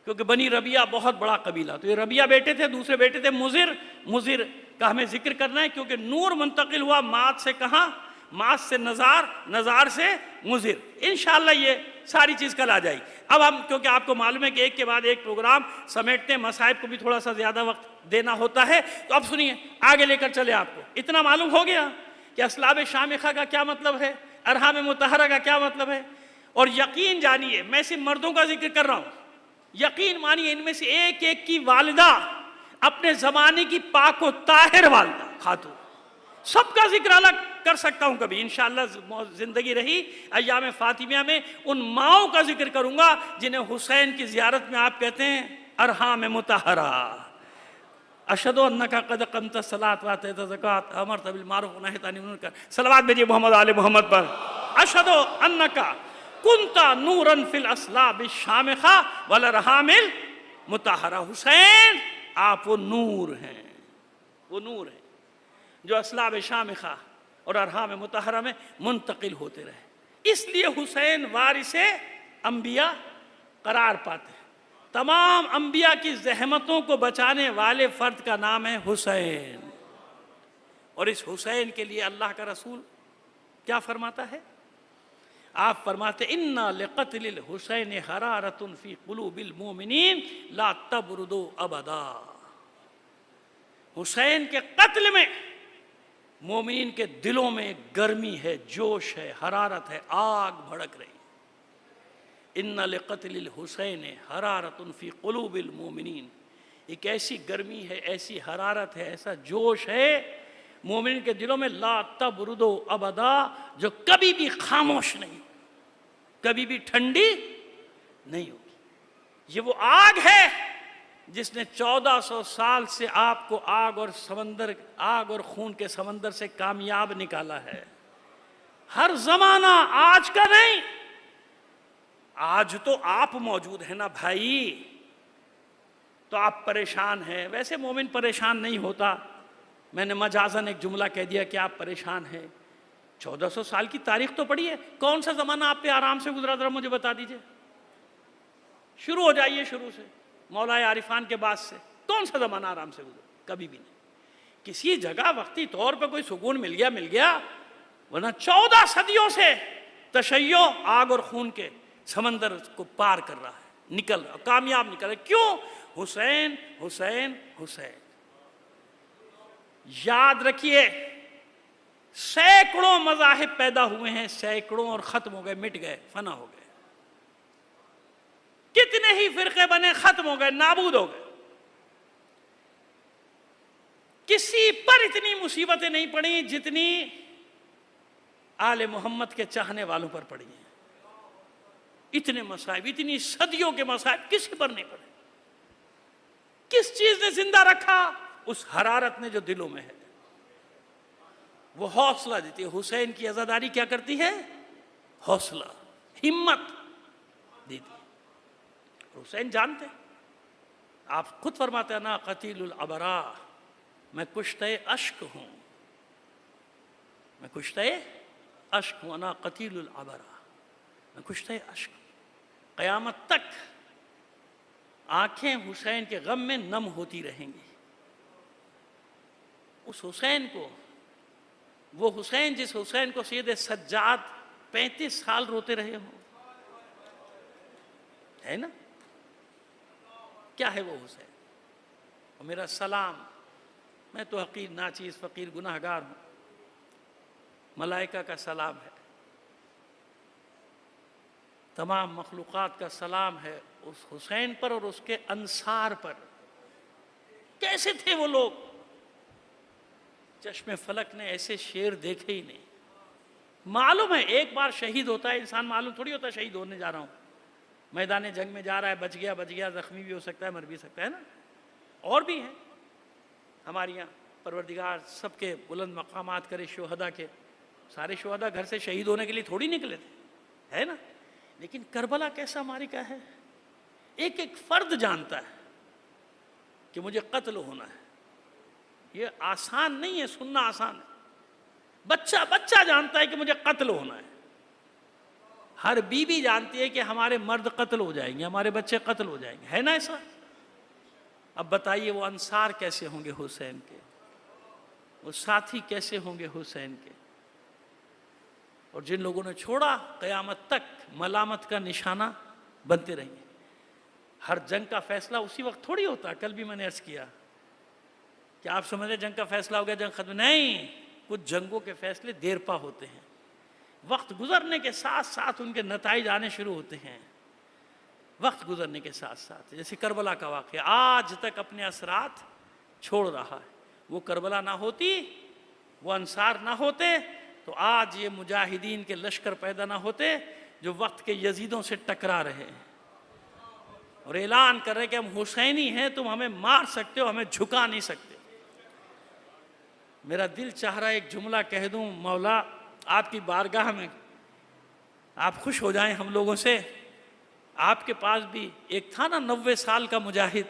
क्योंकि बनी रबिया बहुत बड़ा कबीला। तो ये रबिया बेटे थे, दूसरे बेटे थे मुज़िर। मुज़िर का हमें जिक्र करना है क्योंकि नूर मुंतकिल हुआ माद से कहाँ? माद से नज़ार, नज़ार से मुज़िर। इंशाअल्लाह ये सारी चीज़ कल आ जाएगी। अब हम, क्योंकि आपको मालूम है कि एक के बाद एक प्रोग्राम समेटते हैं, मसाइब को भी थोड़ा सा ज़्यादा वक्त देना होता है, तो अब सुनिए आगे लेकर चले। आपको इतना मालूम हो गया कि असलाब शामिखा का क्या मतलब है, अरहाम मुतहरा का क्या मतलब है। और यकीन जानिए, मैं सिर्फ मर्दों का जिक्र कर रहा हूँ, यकीन मानिए इनमें से एक एक की वालिदा अपने ज़माने की पाक व ताहिर वालिदा खातून, सबका जिक्र अलग कर सकता हूँ कभी इंशाअल्लाह, ज़िंदगी रही अय्याम फ़ातिमिया में उन माओं का जिक्र करूँगा जिन्हें हुसैन की ज़ियारत में आप कहते हैं अरहाम मुतहरा। अशहदु अन्नका क़द क़मत सलात व अतैत ज़कात अमरत बिल मारूफ़ व नहैत अनिल मुनकर। सलावत भेजिए मोहम्मद आले मोहम्मद पर। अशहदु अन्नका कुंता नूरन फिल असलाब शामिखा वल अरहामिल मुतहरा। हुसैन आप वो नूर हैं, वो नूर हैं जो असलाब शामिखा और अरहाम मुतहरा में मुंतकिल होते रहे। इसलिए हुसैन वारिसे अंबिया करार पाते हैं। तमाम अंबिया की जहमतों को बचाने वाले फर्द का नाम है हुसैन। और इस हुसैन के लिए अल्लाह का रसूल क्या फरमाता है? आप फरमाते इन्ना लिक़त्लिल हुसैन हरारतुन फी क़ुलूबिल मोमिनीन ला तबरुदो अबदा। हुसैन के कत्ल में मोमिनीन के दिलों में गर्मी है, जोश है, हरारत है, आग भड़क रही। इन्ना लिक़त्लिल हुसैन हरारतुन फी क़ुलूबिल मोमिनीन, एक ऐसी गर्मी है, ऐसी हरारत है, ऐसा जोश है मोमिन के दिलों में, ला तबरुदो अबदा, जो कभी भी खामोश नहीं, कभी भी ठंडी नहीं होगी। ये वो आग है जिसने 1400 साल से आपको आग और खून के समंदर से कामयाब निकाला है। हर जमाना आज का नहीं, आज तो आप मौजूद है ना भाई, तो आप परेशान हैं। वैसे मोमिन परेशान नहीं होता, मैंने मजाजन एक जुमला कह दिया कि आप परेशान हैं। 1400 साल की तारीख तो पड़ी है, कौन सा ज़माना आप पे आराम से गुजरा, जरा मुझे बता दीजिए। शुरू हो जाइए शुरू से, मौलाए आरिफान के बाद से, कौन सा ज़माना आराम से गुजरा? कभी भी नहीं। किसी जगह वक्ती तौर पर कोई सुकून मिल गया, वरना 14 सदियों से तशय्यो आग और खून के समंदर को पार कर रहा है, निकल रहा, कामयाब निकल रहा। क्यों? हुसैन हुसैन हुसैन। याद रखिए, सैकड़ों मज़ाहिब पैदा हुए हैं, सैकड़ों, और खत्म हो गए, मिट गए, फना हो गए। कितने ही फिरके बने, खत्म हो गए, नाबूद हो गए। किसी पर इतनी मुसीबतें नहीं पड़ी जितनी आले मोहम्मद के चाहने वालों पर पड़ी हैं। इतने मसाइब, इतनी सदियों के मसाइब किसी पर नहीं पड़े। किस चीज ने जिंदा रखा? उस हरारत ने जो दिलों में है, वो हौसला देती है। हुसैन की अज़ादारी क्या करती है? हौसला, हिम्मत देती है। हुसैन जानते, आप खुद फरमाते हैं ना, क़तीलुल अबरा, मैं कुश्ते अश्क हूं, मैं कुश्ते अश्क हूं, ना क़तीलुल अबरा, मैं कुश्ते अश्क। क़यामत तक आंखें हुसैन के गम में नम होती रहेंगी। उस हुसैन को, वो हुसैन जिस हुसैन को सैयद सज्जाद 35 साल रोते रहे हो, है ना? क्या है वो हुसैन? और मेरा सलाम, मैं तो हकीर नाचीज़ फ़कीर गुनाहगार हूँ, मलाइका का सलाम है, तमाम मखलूक़ात का सलाम है उस हुसैन पर और उसके अंसार पर। कैसे थे वो लोग? चश्मे फलक ने ऐसे शेर देखे ही नहीं। मालूम है एक बार शहीद होता है इंसान, मालूम थोड़ी होता है शहीद होने जा रहा हूँ, मैदान जंग में जा रहा है, बच गया, ज़ख्मी भी हो सकता है, मर भी सकता है ना। और भी हैं हमारे यहाँ, परवरदिगार सबके बुलंद मकामात करे, शोहदा के। सारे शोहदा घर से शहीद होने के लिए थोड़ी निकले थे, है ना। लेकिन करबला कैसा मारिका है, एक एक फर्द जानता है कि मुझे कत्ल होना है। ये आसान नहीं है, सुनना आसान है। बच्चा बच्चा जानता है कि मुझे कत्ल होना है। हर बीवी जानती है कि हमारे मर्द कत्ल हो जाएंगे, हमारे बच्चे कत्ल हो जाएंगे, है ना ऐसा। अब बताइए वो अंसार कैसे होंगे हुसैन के, वो साथी कैसे होंगे हुसैन के। और जिन लोगों ने छोड़ा, क़यामत तक मलामत का निशाना बनते रहेंगे। हर जंग का फैसला उसी वक्त थोड़ी होता। कल भी मैंने अर्ज़ किया कि आप समझ रहे जंग का फैसला हो गया, जंग खत्म, नहीं। कुछ जंगों के फैसले देर पा होते हैं, वक्त गुजरने के साथ साथ उनके नताइज आने शुरू होते हैं, वक्त गुजरने के साथ साथ। जैसे करबला का वाक़या आज तक अपने असरात छोड़ रहा है। वो करबला ना होती, वो अंसार ना होते, तो आज ये मुजाहिदीन के लश्कर पैदा ना होते जो वक्त के यजीदों से टकरा रहे हैं और ऐलान कर रहे कि हम हुसैनी हैं, तुम हमें मार सकते हो, हमें झुका नहीं सकते। मेरा दिल चाह रहा है एक जुमला कह दूं, मौला आपकी बारगाह में आप खुश हो जाएं हम लोगों से। आपके पास भी एक था ना 90 साल का मुजाहिद,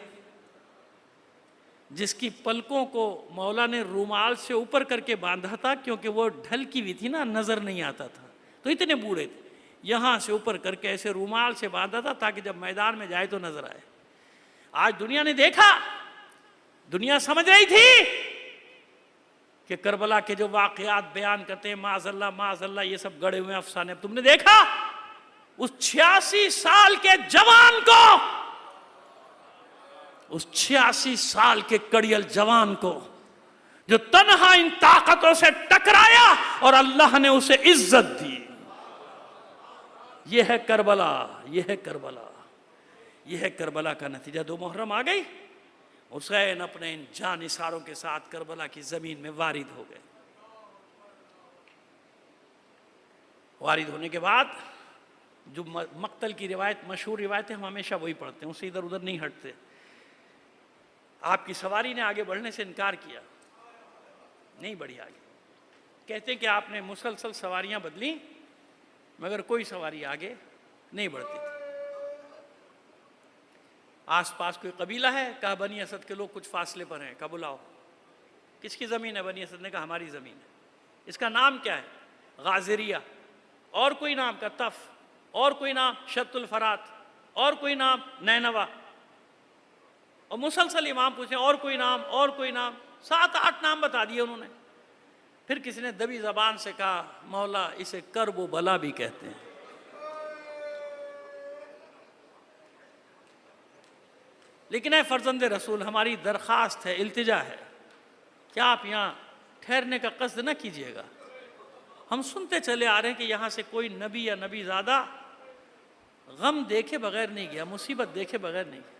जिसकी पलकों को मौला ने रूमाल से ऊपर करके बांधा था, क्योंकि वो ढल की हुई थी ना, नज़र नहीं आता था, तो इतने बूढ़े थे। यहाँ से ऊपर करके ऐसे रूमाल से बांधा था ताकि जब मैदान में जाए तो नजर आए। आज दुनिया ने देखा, दुनिया समझ रही थी कि करबला के जो वाकयात बयान करते हैं माज़अल्लाह ये सब गड़े हुए अफसाने। तुमने देखा उस 86 साल के जवान को, उस 86 साल के कड़ियल जवान को जो तन्हा इन ताकतों से टकराया और अल्लाह ने उसे इज्जत दी। यह है करबला, यह है करबला, यह है करबला का नतीजा। 2 मुहर्रम आ गई, हुसैन अपने इन जानिसारों के साथ करबला की जमीन में वारिद हो गए। वारिद होने के बाद जो मक्तल की रिवायत, मशहूर रिवायत है, हम हमेशा वही पढ़ते हैं, उससे इधर उधर नहीं हटते। आपकी सवारी ने आगे बढ़ने से इनकार किया, नहीं बढ़ी आगे। कहते हैं कि आपने मुसलसल सवारियां बदली मगर कोई सवारी आगे नहीं बढ़ती थी। आसपास कोई कबीला है, कहा बनी असद के लोग कुछ फासले पर हैं, कहा बुलाओ। किसकी ज़मीन है? बनी असद ने कहा हमारी ज़मीन है। इसका नाम क्या है? गाज़रिया। और कोई नाम? का तफ। और कोई नाम? शत्तुल फरात। और कोई नाम? नैनवा। और मुसलसल इमाम पूछे और कोई नाम, और कोई नाम, 7-8 नाम बता दिए उन्होंने। फिर किसी ने दबी ज़बान से कहा मौला इसे कर्ब व बला भी कहते हैं। लेकिन है फर्जंद रसूल, हमारी दरख्वास्त है, इल्तिजा है कि आप यहाँ ठहरने का कस्द न कीजिएगा। हम सुनते चले आ रहे हैं कि यहाँ से कोई नबी या नबी ज़्यादा गम देखे बगैर नहीं गया, मुसीबत देखे बगैर नहीं गया।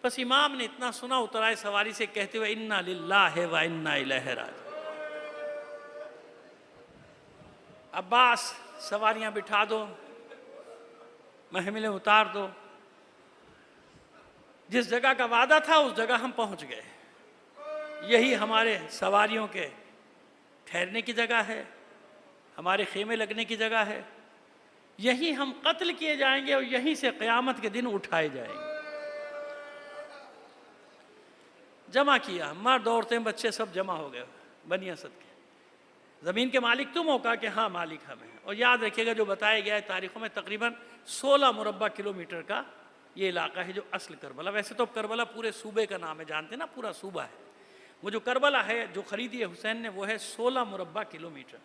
बस इमाम ने इतना सुना, उतराए सवारी से कहते हुए इन्ना लिल्लाहि व इन्ना इलैहि राजिऊन। अब्बास सवारियाँ बिठा दो, महमिलें उतार दो। जिस जगह का वादा था उस जगह हम पहुंच गए। यही हमारे सवारियों के ठहरने की जगह है, हमारे खेमे लगने की जगह है। यही हम कत्ल किए जाएंगे और यहीं से क़यामत के दिन उठाए जाएंगे। जमा किया, मर्द औरतें बच्चे सब जमा हो गए बनी असद के। ज़मीन के मालिक तुम हो? कहा कि हाँ मालिक हम हैं। और याद रखिएगा जो बताया गया है तारीखों में, तकरीबन 16 मुरब्बा किलोमीटर का ये इलाका है जो असल करबला। वैसे तो करबला पूरे सूबे का नाम है, जानते ना, पूरा सूबा है। वो जो करबला है जो ख़रीदी है हुसैन ने, वो है 16 मुरब्बा किलोमीटर।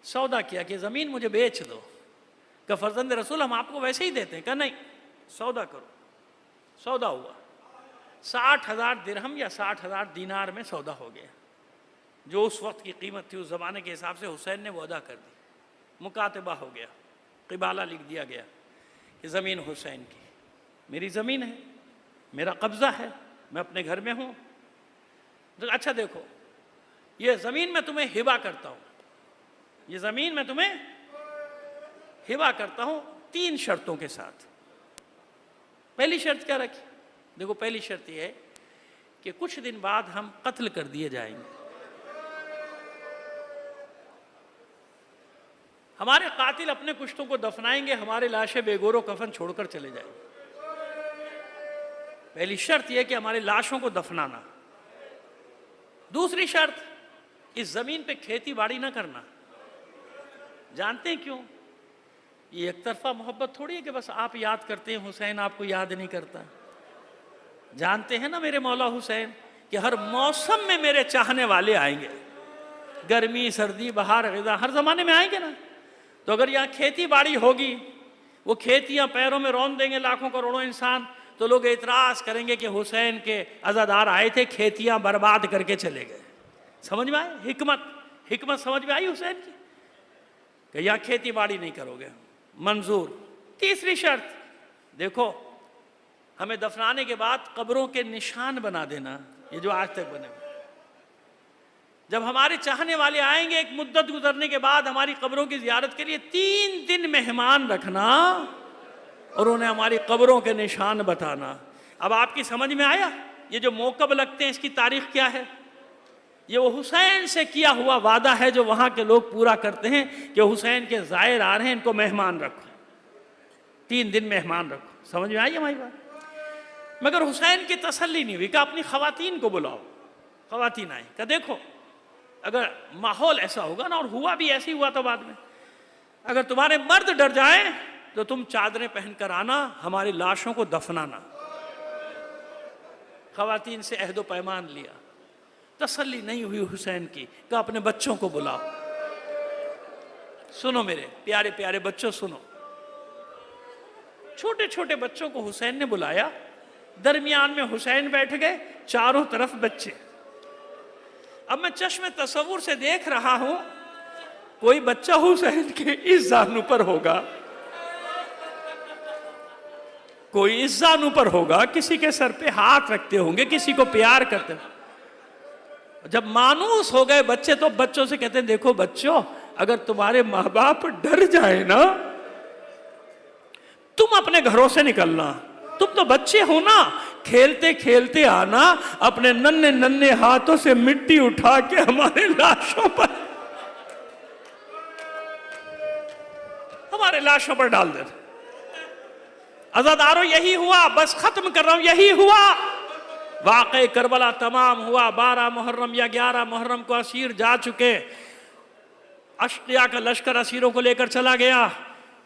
सौदा किया कि ज़मीन मुझे बेच दो। का फर्जंद रसूल हम आपको वैसे ही देते हैं। कहा नहीं, सौदा करो। सौदा हुआ, 60,000 दिरहम या 60,000 दीनार में सौदा हो गया। जो उस वक्त की कीमत थी उस ज़माने के हिसाब से हुसैन ने वो अदा कर दी। मुकातबा हो गया, क़िबाला लिख दिया गया कि ज़मीन हुसैन की, मेरी ज़मीन है, मेरा कब्ज़ा है, मैं अपने घर में हूँ। तो अच्छा देखो, ये ज़मीन मैं तुम्हें हिबा करता हूँ, ये ज़मीन मैं तुम्हें हिबा करता हूँ 3 शर्तों के साथ। पहली शर्त क्या रखी? देखो पहली शर्त यह है कि कुछ दिन बाद हम कत्ल कर दिए जाएंगे। हमारे कातिल अपने कुश्तों को दफनाएंगे, हमारे लाशें बेगोरो कफन छोड़कर चले जाएंगे। पहली शर्त यह कि हमारे लाशों को दफनाना। दूसरी शर्त, इस ज़मीन पे खेती बाड़ी ना करना। जानते हैं क्यों? ये एक तरफा मोहब्बत थोड़ी है कि बस आप याद करते हैं, हुसैन आपको याद नहीं करता। जानते हैं ना मेरे मौला हुसैन कि हर मौसम में मेरे चाहने वाले आएंगे, गर्मी सर्दी बहार ग़िज़ा हर ज़माने में आएंगे ना। तो अगर यहाँ खेती बाड़ी होगी, वो खेतियाँ पैरों में रौंद देंगे लाखों करोड़ों इंसान, तो लोग एतराज़ करेंगे कि हुसैन के अज़ादार आए थे, खेतियाँ बर्बाद करके चले गए। समझ में आए? हिकमत समझ में आई हुसैन की कि यहाँ खेती बाड़ी नहीं करोगे, मंजूर। तीसरी शर्त, देखो हमें दफनाने के बाद कब्रों के निशान बना देना, ये जो आज तक बने। जब हमारे चाहने वाले आएंगे एक मुद्दत गुजरने के बाद हमारी कब्रों की ज़ियारत के लिए, 3 दिन मेहमान रखना और उन्हें हमारी कब्रों के निशान बताना। अब आपकी समझ में आया ये जो मौक़ब लगते हैं इसकी तारीख़ क्या है? ये वो हुसैन से किया हुआ वादा है जो वहाँ के लोग पूरा करते हैं कि हुसैन के ज़ायर आ रहे हैं, इनको मेहमान रखो, 3 दिन मेहमान रखो। समझ में आई हमारी बात? मगर हुसैन की तसल्ली नहीं हुई कि अपनी ख़वातीन को बुलाओ। ख़वातीन आई, कि देखो अगर माहौल ऐसा होगा ना, और हुआ भी ऐसे ही हुआ था बाद में, अगर तुम्हारे मर्द डर जाए तो तुम चादरें पहनकर आना, हमारी लाशों को दफनाना। खवातीन से अहदो पैमान लिया, तसल्ली नहीं हुई हुसैन की, कहा अपने बच्चों को बुलाओ। सुनो मेरे प्यारे प्यारे बच्चों, सुनो। छोटे छोटे बच्चों को हुसैन ने बुलाया, दरमियान में हुसैन बैठ गए, चारों तरफ बच्चे। अब मैं चश्मे तसव्वुर से देख रहा हूं, कोई बच्चा हुसैन के इस जानू पर होगा, कोई इस जानू पर होगा, किसी के सर पे हाथ रखते होंगे, किसी को प्यार करते होंगे। जब मानूस हो गए बच्चे तो बच्चों से कहते हैं देखो बच्चों, अगर तुम्हारे माँ बाप डर जाए ना, तुम अपने घरों से निकलना, तुम तो बच्चे हो ना, खेलते खेलते आना, अपने नन्हे नन्हे हाथों से मिट्टी उठा के हमारे लाशों पर, हमारे लाशों पर डाल दे। अज़ादारों यही हुआ, बस खत्म कर रहा हूं, यही हुआ। वाक़े करबला तमाम हुआ। 12 मुहर्रम या 11 मुहर्रम को असीर जा चुके, अश्किया का लश्कर असीरों को लेकर चला गया।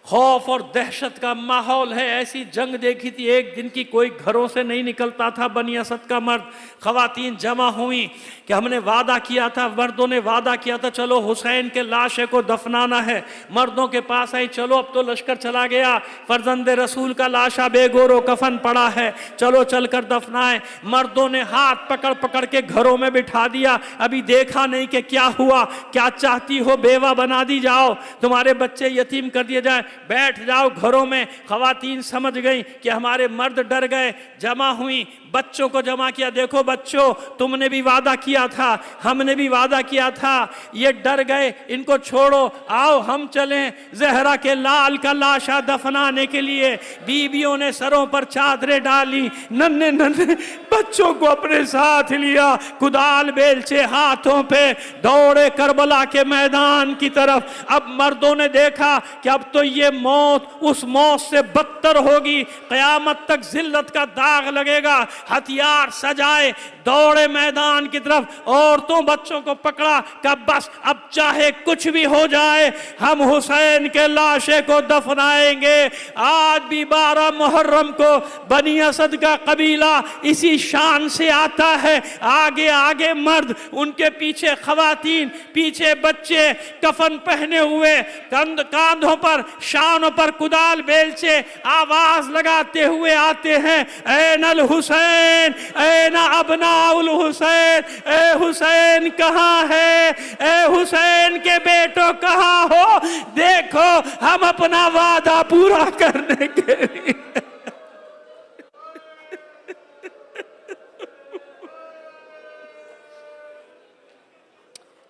खौफ और दहशत का माहौल है। ऐसी जंग देखी थी एक दिन की, कोई घरों से नहीं निकलता था। बनी असद का मर्द, खवातीन जमा हुई कि हमने वादा किया था, मर्दों ने वादा किया था चलो हुसैन के लाशे को दफनाना है। मर्दों के पास आई, चलो अब तो लश्कर चला गया, फर्जंद रसूल का लाशा बेगोरो कफन पड़ा है, चलो चलकर दफनाएं। मर्दों ने हाथ पकड़ पकड़ के घरों में बिठा दिया। अभी देखा नहीं कि क्या हुआ, क्या चाहती हो, बेवा बना दी जाओ, तुम्हारे बच्चे यतीम कर दिए जाए, बैठ जाओ घरों में। खवातीन समझ गई कि हमारे मर्द डर गए, जमा हुई, बच्चों को जमा किया। देखो बच्चों, तुमने भी वादा किया था, हमने भी वादा किया था, ये डर गए, इनको छोड़ो, आओ हम चलें जहरा के लाल का लाशा दफनाने के लिए। बीबियों ने सरों पर चादरें डाली, नन्हे नन्हे बच्चों को अपने साथ लिया, कुदाल बेलचे हाथों पे दौड़े करबला के मैदान की तरफ। अब मर्दों ने देखा कि अब तो ये मौत उस मौत से बदतर होगी, कयामत तक जिल्लत का दाग लगेगा। हथियार सजाए, दौड़े मैदान की तरफ, औरतों बच्चों को पकड़ा, कब बस अब चाहे कुछ भी हो जाए हम हुसैन के लाशे को दफनाएंगे। आज भी 12 मुहर्रम को बनी असद का कबीला इसी शान से आता है, आगे आगे मर्द, उनके पीछे खवातीन, पीछे बच्चे, कफन पहने हुए, कांधों पर शानों पर कुदाल बेलचे, आवाज लगाते हुए आते हैं, ऐनल हुसैन, ऐना अबनाउल हुसैन, ए हुसैन कहाँ है, ए हुसैन के बेटों कहाँ हो, देखो हम अपना वादा पूरा करने के लिए।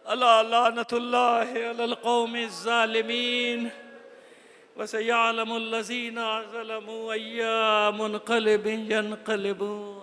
अल्लाह लानतुल्लाहि अलल कौमिज़ ज़ालिमीन वसयअलमुल लज़ीना ज़लमू अय्या मुनक़लिबिन यनक़लिबून।